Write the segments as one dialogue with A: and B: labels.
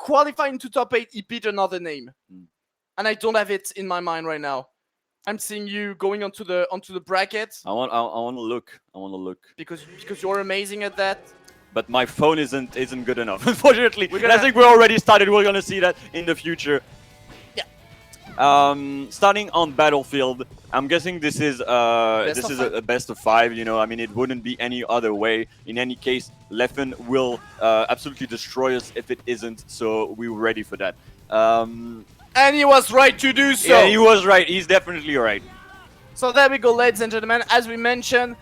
A: qualify into top 8, he beat another name. And I don't have it in my mind right now. I'm seeing you going onto the bracket.
B: I want to look. I want to look.
A: Because you're amazing at that.
B: But my phone isn't good enough, unfortunately. And I think we already started. We're gonna see that in the future. Starting on Battlefield, I'm guessing this is a best of 5. You know, I mean, it wouldn't be any other way. In any case, Leffen will absolutely destroy us if it isn't. So we were ready for that.
A: And he was right to do so.
B: Yeah, he was right. He's definitely right.
A: So there we go, ladies and gentlemen. As we mentioned,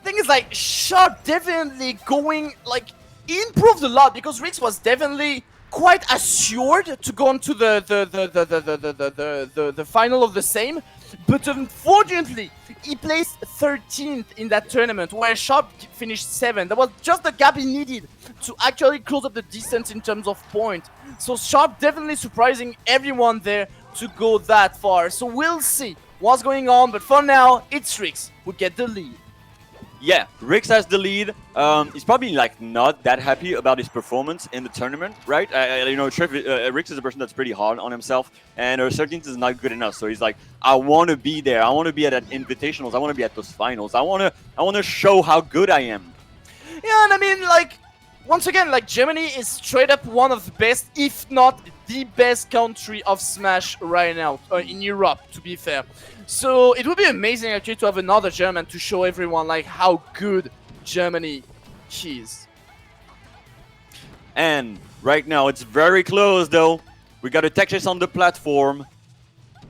A: thing is like Sharp definitely going like improved a lot because Rikzz was definitely quite assured to go into the final of the same, but unfortunately he placed 13th in that tournament where Sharp finished 7th. That was just the gap he needed to actually close up the distance in terms of point. So Sharp definitely surprising everyone there to go that far. So we'll see what's going on, but for now it's Rikzz who get the lead.
B: Yeah, Rikzz has the lead. He's probably like not that happy about his performance in the tournament, right? You know, Rikzz is a person that's pretty hard on himself, and 13th is not good enough. So he's like, I want to be there. I want to be at that invitationals. I want to be at those finals. I want to show how good I am.
A: Yeah, and I mean, like, once again, like Germany is straight up one of the best, if not the best country of Smash right now in Europe, to be fair. So it would be amazing actually to have another German to show everyone like how good Germany is.
B: And right now it's very close though. We got a tech chase on the platform.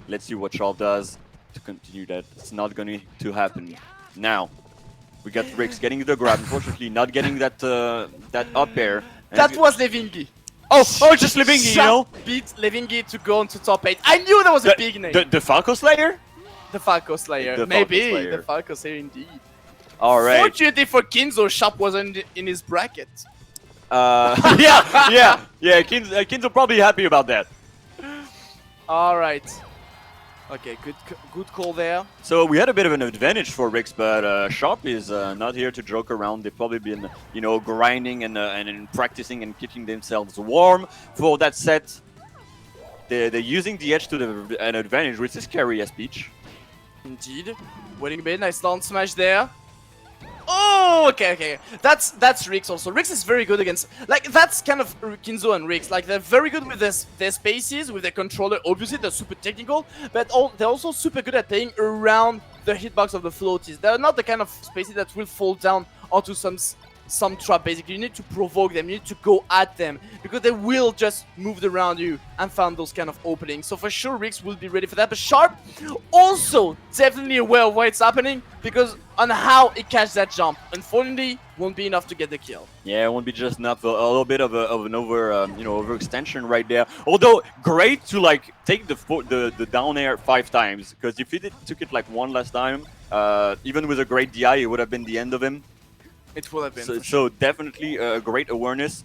B: Let's see what Sharp does to continue that. It's not going to happen. Now we got Rikzz getting the grab. Unfortunately, not getting that that up air. And
A: that was Levingi.
B: Oh, just Levingi, you know?
A: Beat Levingi to go into top 8. I knew that was a big name.
B: The Falco Slayer?
A: The Falco Slayer. Maybe. The Falco Slayer indeed.
B: Alright.
A: Fortunately for Kinzo, Sharp wasn't in his bracket.
B: Yeah. Kinzo probably happy about that.
A: Alright. Okay, good call there.
B: So we had a bit of an advantage for Rikzz, but Sharp is not here to joke around. They've probably been, you know, grinding and practicing and keeping themselves warm for that set. They're using the edge to an advantage, which is scary as Peach.
A: Indeed. Waiting mid, nice down smash there. Oh, okay. That's Rikzz also. Rikzz is very good against, like, that's kind of Kinzo and Rikzz. Like, they're very good with their spaces, with their controller. Obviously, they're super technical, but they're also super good at playing around the hitbox of the floaties. They're not the kind of spaces that will fall down onto some trap. Basically, you need to provoke them, you need to go at them, because they will just move around you and find those kind of openings. So for sure Rikzz will be ready for that, but Sharp also definitely aware of what's happening, because on how he catch that jump, unfortunately won't be enough to get the kill.
B: Yeah, it won't be just enough. A little bit of an overextension right there. Although great to like take the down air 5 times, because if he took it like one last time, even with a great DI, it would have been the end of him.
A: It will have been.
B: So definitely a great awareness.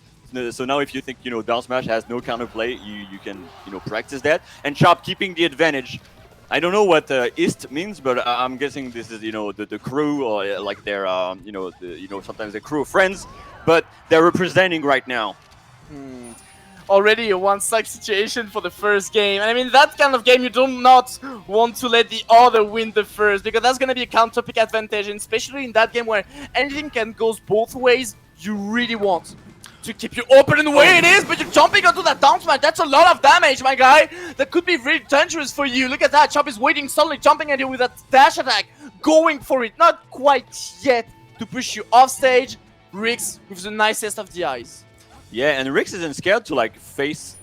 B: So now if you think, you know, down smash has no counterplay, you can, you know, practice that. And Sharp keeping the advantage. I don't know what ist means, but I'm guessing this is, you know, the crew, or like their, sometimes a crew of friends, but they're representing right now.
A: Already a one-side situation for the first game. And I mean, that kind of game you do not want to let the other win the first, because that's going to be a counter-pick advantage, and especially in that game where anything can go both ways, you really want to keep you open in the way it is, but you're jumping onto that down smash. That's a lot of damage, my guy. That could be really dangerous for you. Look at that. Sharp is waiting, suddenly jumping at you with that dash attack, going for it. Not quite yet to push you off stage. Rikzz with the nicest of the eyes.
B: Yeah, and Rikzz isn't scared to like face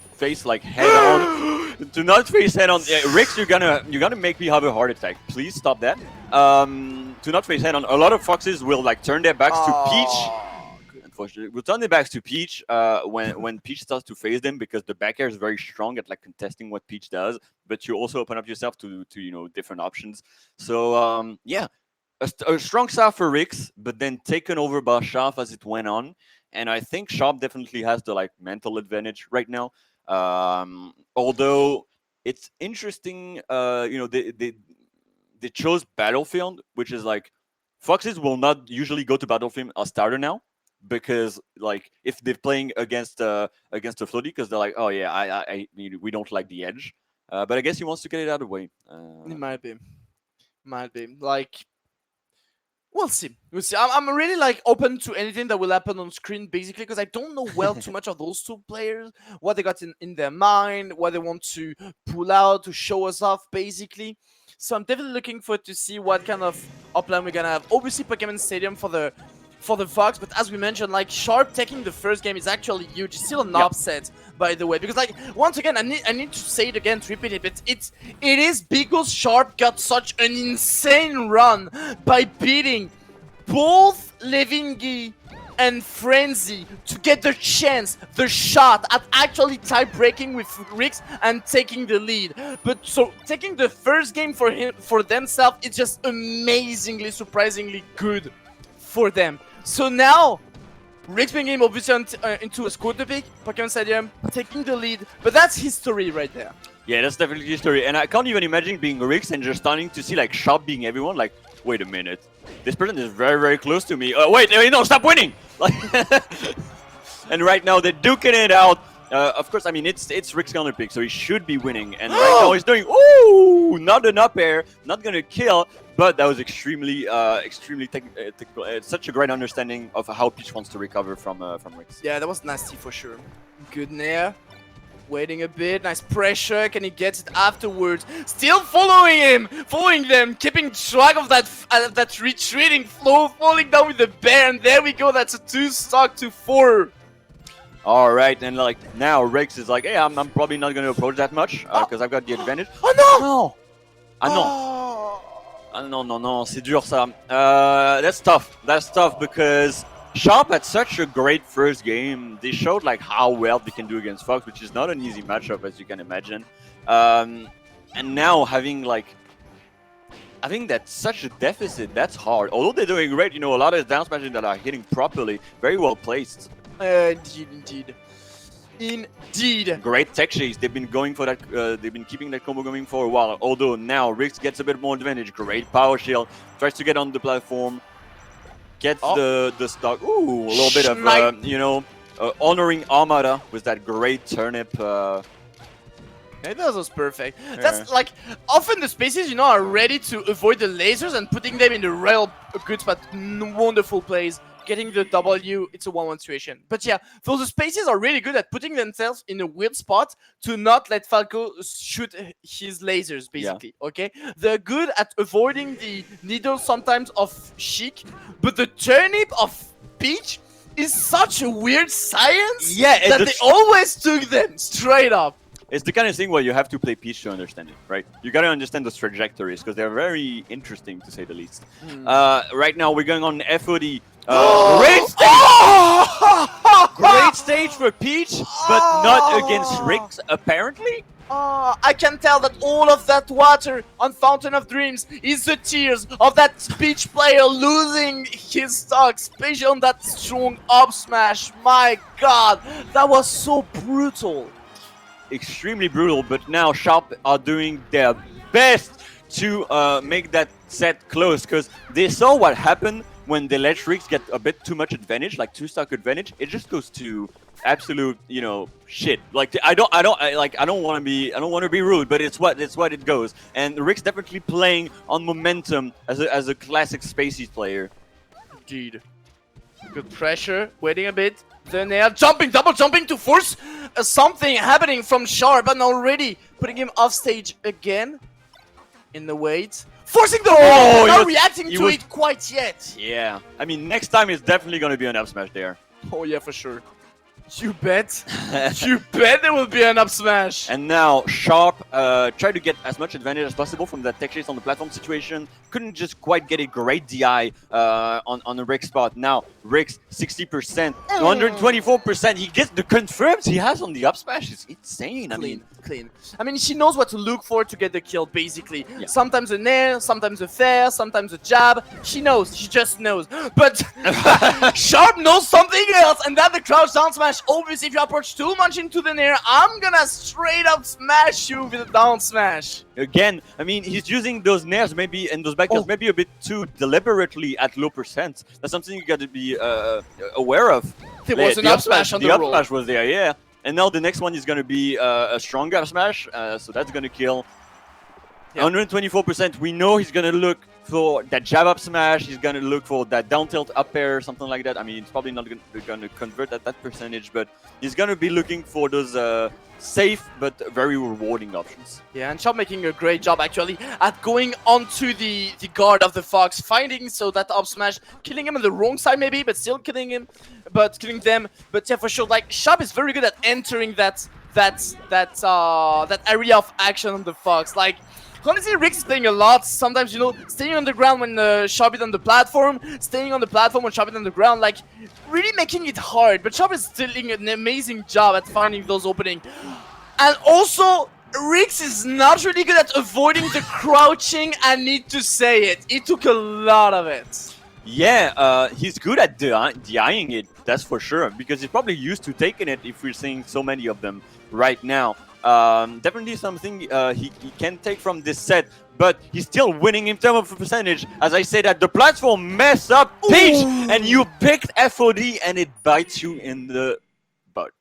B: like head on. Do not face head on. Rikzz, you're gonna make me have a heart attack. Please stop that. Do not face head on. A lot of foxes will like turn their backs to Peach. Unfortunately, will turn their backs to Peach when Peach starts to face them, because the back air is very strong at like contesting what Peach does. But you also open up yourself to you know, different options. So yeah, a strong start for Rikzz, but then taken over by Sharp as it went on. And I think Sharp definitely has the like mental advantage right now. Although it's interesting, you know, they chose Battlefield, which is like, foxes will not usually go to Battlefield as starter now, because like if they're playing against a floaty, because they're like, oh yeah, we don't like the edge. But I guess he wants to get it out of the way.
A: It might be like. We'll see. We'll see. I'm really like open to anything that will happen on screen, basically, because I don't know well too much of those two players, what they got in their mind, what they want to pull out to show us off, basically. So I'm definitely looking forward to see what kind of upline we're gonna have. Obviously, Pokemon Stadium for the Fox, but as we mentioned, like Sharp taking the first game is actually huge. It's still an upset, by the way, because like once again, I need to say it again to repeat it, but it is because Sharp got such an insane run by beating both Levingi and Frenzy to get the chance, the shot at actually tie-breaking with Rikzz and taking the lead. But so taking the first game for themselves, it's just amazingly, surprisingly good for them. So now, Rikzz being game obviously into a quarter pick, Pokemon Stadium, taking the lead, but that's history right there.
B: Yeah, that's definitely history, and I can't even imagine being Rikzz and just starting to see like Sharp being everyone. Like, wait a minute, this person is very, very close to me. Wait, no, stop winning! Like, and right now they're duking it out. Of course, I mean it's Rikzz counter pick, so he should be winning. And right now he's doing not an up air, not gonna kill. But that was extremely technical. Such a great understanding of how Peach wants to recover from Rikzz.
A: Yeah, that was nasty for sure. Good Nair. Waiting a bit. Nice pressure. Can he get it afterwards? Still following them, keeping track of that retreating flow, falling down with the bear, and there we go. That's a 2-stock to 4.
B: All right, and like now Rikzz is like, hey, I'm probably not going to approach that much because I've got the advantage.
A: Oh no!
B: No! Non, c'est dur ça. That's tough. That's tough because Sharp had such a great first game. They showed like how well they can do against Fox, which is not an easy matchup as you can imagine. And now having that such a deficit, that's hard. Although they're doing great, you know, a lot of down smashes that are hitting properly, very well placed. Indeed. Great tech chase. They've been going for that. They've been keeping that combo going for a while. Although now Rikzz gets a bit more advantage. Great power shield. Tries to get on the platform. Gets the stock. Ooh, a little bit of honoring Armada with that great turnip.
A: Yeah, that was perfect. That's like often the spaces are ready to avoid the lasers and putting them in the real good spot. Wonderful plays. Getting the W, it's a 1-1 situation. But yeah, those spaces are really good at putting themselves in a weird spot to not let Falco shoot his lasers, basically, okay? They're good at avoiding the needle sometimes of Sheik, but the turnip of Peach is such a weird science that they always took them straight up.
B: It's the kind of thing where you have to play Peach to understand it, right? You gotta understand those trajectories because they're very interesting to say the least. Right now we're going on FOD. Great stage! Great stage for Peach, but not against Rikzz, apparently.
A: I can tell that all of that water on Fountain of Dreams is the tears of that Peach player losing his stock, especially on that strong up smash. My god, that was so brutal.
B: Extremely brutal, but now Sharp are doing their best to make that set close because they saw what happened when they let Rikzz get a bit too much advantage, like 2-stock advantage. It just goes to absolute, shit. Like I don't want to be rude, but it's what it goes. And Rikzz definitely playing on momentum as a classic Spacies player.
A: Indeed. Good pressure, waiting a bit. Then they are double jumping to force something happening from Sharp, and already putting him off stage again. In the wait. Forcing the not reacting to it quite yet.
B: Yeah. I mean, next time it's definitely going to be an up smash there.
A: Oh yeah, for sure. You bet. You bet there will be an up smash.
B: And now Sharp tried to get as much advantage as possible from that tech chase on the platform situation. Couldn't just quite get a great DI on the Rikzz spot. Now Rikzz 60%, 124%. He gets the confirms he has on the up smash. It's insane.
A: Clean. I mean, she knows what to look for to get the kill, basically. Yeah. Sometimes a nair, sometimes a fair, sometimes a jab. She knows. She just knows. But Sharp knows something else, and that's the crouch down smash. Obviously, if you approach too much into the nair, I'm gonna straight up smash you with a down smash.
B: Again, I mean, he's using those nairs maybe and those back back is maybe a bit too deliberately at low percent. That's something you got to be aware of.
A: There was an up smash on the
B: up
A: roll.
B: smash was there, yeah. And now the next one is going to be a strong up smash, so that's going to kill. 124%. We know he's going to look for that jab up smash. He's going to look for that down tilt up air, something like that. I mean, it's probably not going to convert at that percentage, but he's going to be looking for those safe but very rewarding options.
A: Yeah, and Chop making a great job actually at going onto the guard of the Fox, finding so that up smash, killing him on the wrong side maybe, but still killing him, but killing them. But yeah, for sure, like Chop is very good at entering that area of action on the Fox. Like honestly, Rikzz is playing a lot. Sometimes, you know, staying on the ground when Chop is on the platform, staying on the platform when Chop is on the ground, like really making it hard. But Chop is still doing an amazing job at finding those openings. And also, Rikzz is not really good at avoiding the crouching. I need to say it. He took a lot of it.
B: Yeah, he's good at DIing it, that's for sure, because he's probably used to taking it if we're seeing so many of them right now. Definitely something he can take from this set, but he's still winning in terms of percentage. As I said, that the platform mess up Peach, and you picked FOD and it bites you in the butt.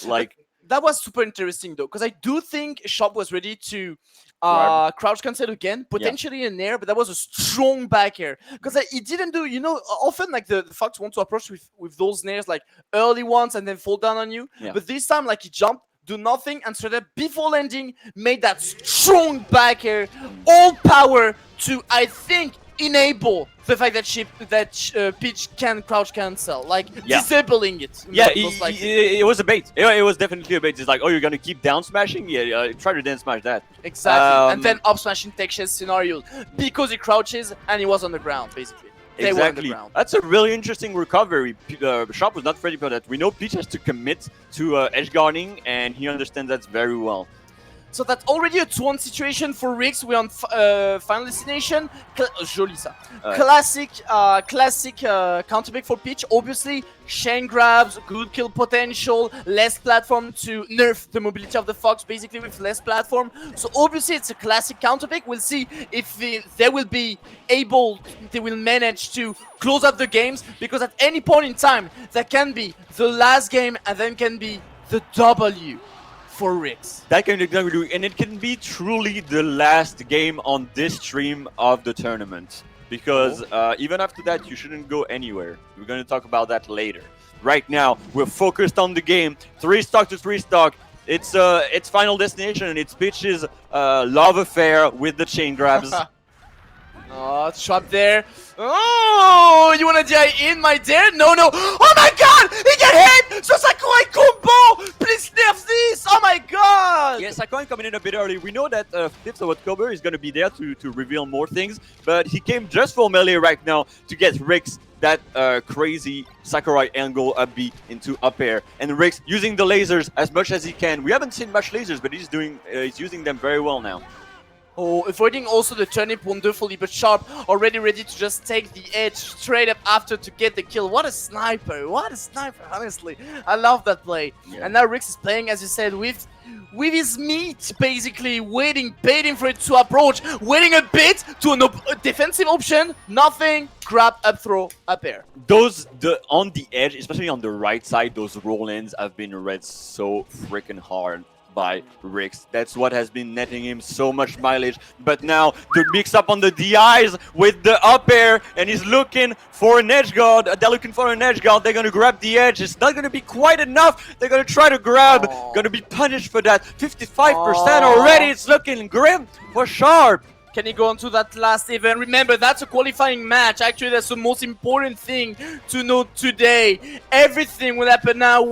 B: Like
A: that was super interesting though, because I do think Chop was ready to crouch cancel again, potentially in air, but that was a strong back air because he didn't do, you know, often like the Fox want to approach with those nairs like early ones and then fall down on you, but this time like he jumped, do nothing, and straight up before landing made that strong back air, all power to, I think, enable the fact that Peach can crouch cancel, like disabling it.
B: Yeah, it was a bait. It was definitely a bait. It's like, oh, you're gonna keep down smashing? Yeah, try to down smash that.
A: Exactly, and then up smashing tech chess scenarios because he crouches and he was on the ground basically. They were on the ground.
B: That's a really interesting recovery. Chop was not ready for that. We know Peach has to commit to edge guarding, and he understands that very well.
A: So that's already a 2-1 situation for Rikzz. We're on final destination. Joli ça. Classic counterpick for Peach. Obviously, chain grabs, good kill potential, less platform to nerf the mobility of the Fox, basically with less platform. So obviously, it's a classic counterpick. We'll see if they will manage to close up the games, because at any point in time, that can be the last game and then can be the W for Rikzz.
B: That can do, and it can be truly the last game on this stream of the tournament, because even after that you shouldn't go anywhere. We're going to talk about that later. Right now we're focused on the game. 3-stock to 3-stock. It's final destination, and it's Peach's love affair with the chain grabs.
A: Oh, Chop there. Oh, you wanna die in my dare? No. Oh my god! He get hit! So Sakurai combo! Please nerf this! Oh my god!
B: Yeah, Sakurai coming in a bit early. We know that 5th of October is gonna be there to reveal more things, but he came just for melee right now to get Rikzz that crazy Sakurai angle up B into up air. And Rikzz using the lasers as much as he can. We haven't seen much lasers, but he's using them very well now.
A: Oh, avoiding also the turnip wonderfully, but Sharp already ready to just take the edge straight up after to get the kill. What a sniper! What a sniper, honestly. I love that play. Yeah. And now Rikzz is playing, as you said, with his meat, basically, waiting, baiting for it to approach, waiting a bit to a defensive option, nothing, grab, up throw, up air.
B: On the edge, especially on the right side, those roll-ins have been read so freaking hard by Rikzz. That's what has been netting him so much mileage. But now the mix up on the DIs with the up air, and he's looking for an edge guard. They're looking for an edge guard. They're gonna grab the edge. It's not gonna be quite enough. They're gonna try to grab. Gonna be punished for that. 55% already. It's looking grim for Sharp.
A: Can he go on to that last event? Remember, that's a qualifying match. Actually, that's the most important thing to note today. Everything will happen now.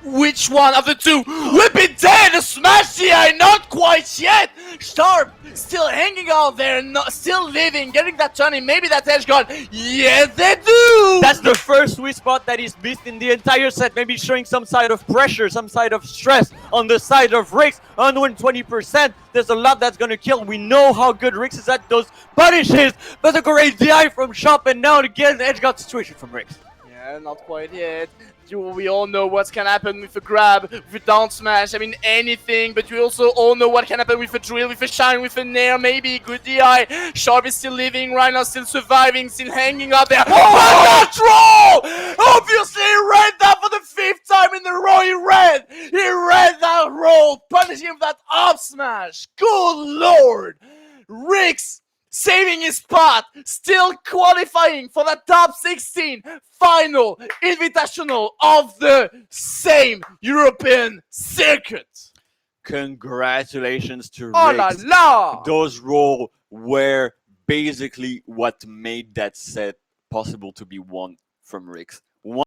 A: Which one of the two will be dead? A smash DI, not quite yet. Sharp still hanging out there, still living, getting that turning, maybe that edge guard. Yes, they do.
B: That's the first sweet spot that he's missed in the entire set. Maybe showing some side of pressure, some side of stress on the side of Rikzz. 120%. There's a lot that's gonna kill. We know how good Rikzz is at those punishes, but a great DI from Sharp, and now to get an edge guard situation from Rikzz.
A: not quite yet. We all know what can happen with a grab, with a down smash. I mean, anything. But we also all know what can happen with a drill, with a shine, with a nair. Maybe good DI. Sharp is still living right now, still surviving, still hanging up there. But control! Obviously, he read that for the 5th time in a row. He read that roll, punishing him with that up smash. Good lord, Rikzz saving his spot, still qualifying for the top 16 final invitational of the same European circuit.
B: Congratulations to
A: Oh la
B: Rikzz.
A: la!
B: Those rolls were basically what made that set possible to be won from Rikzz.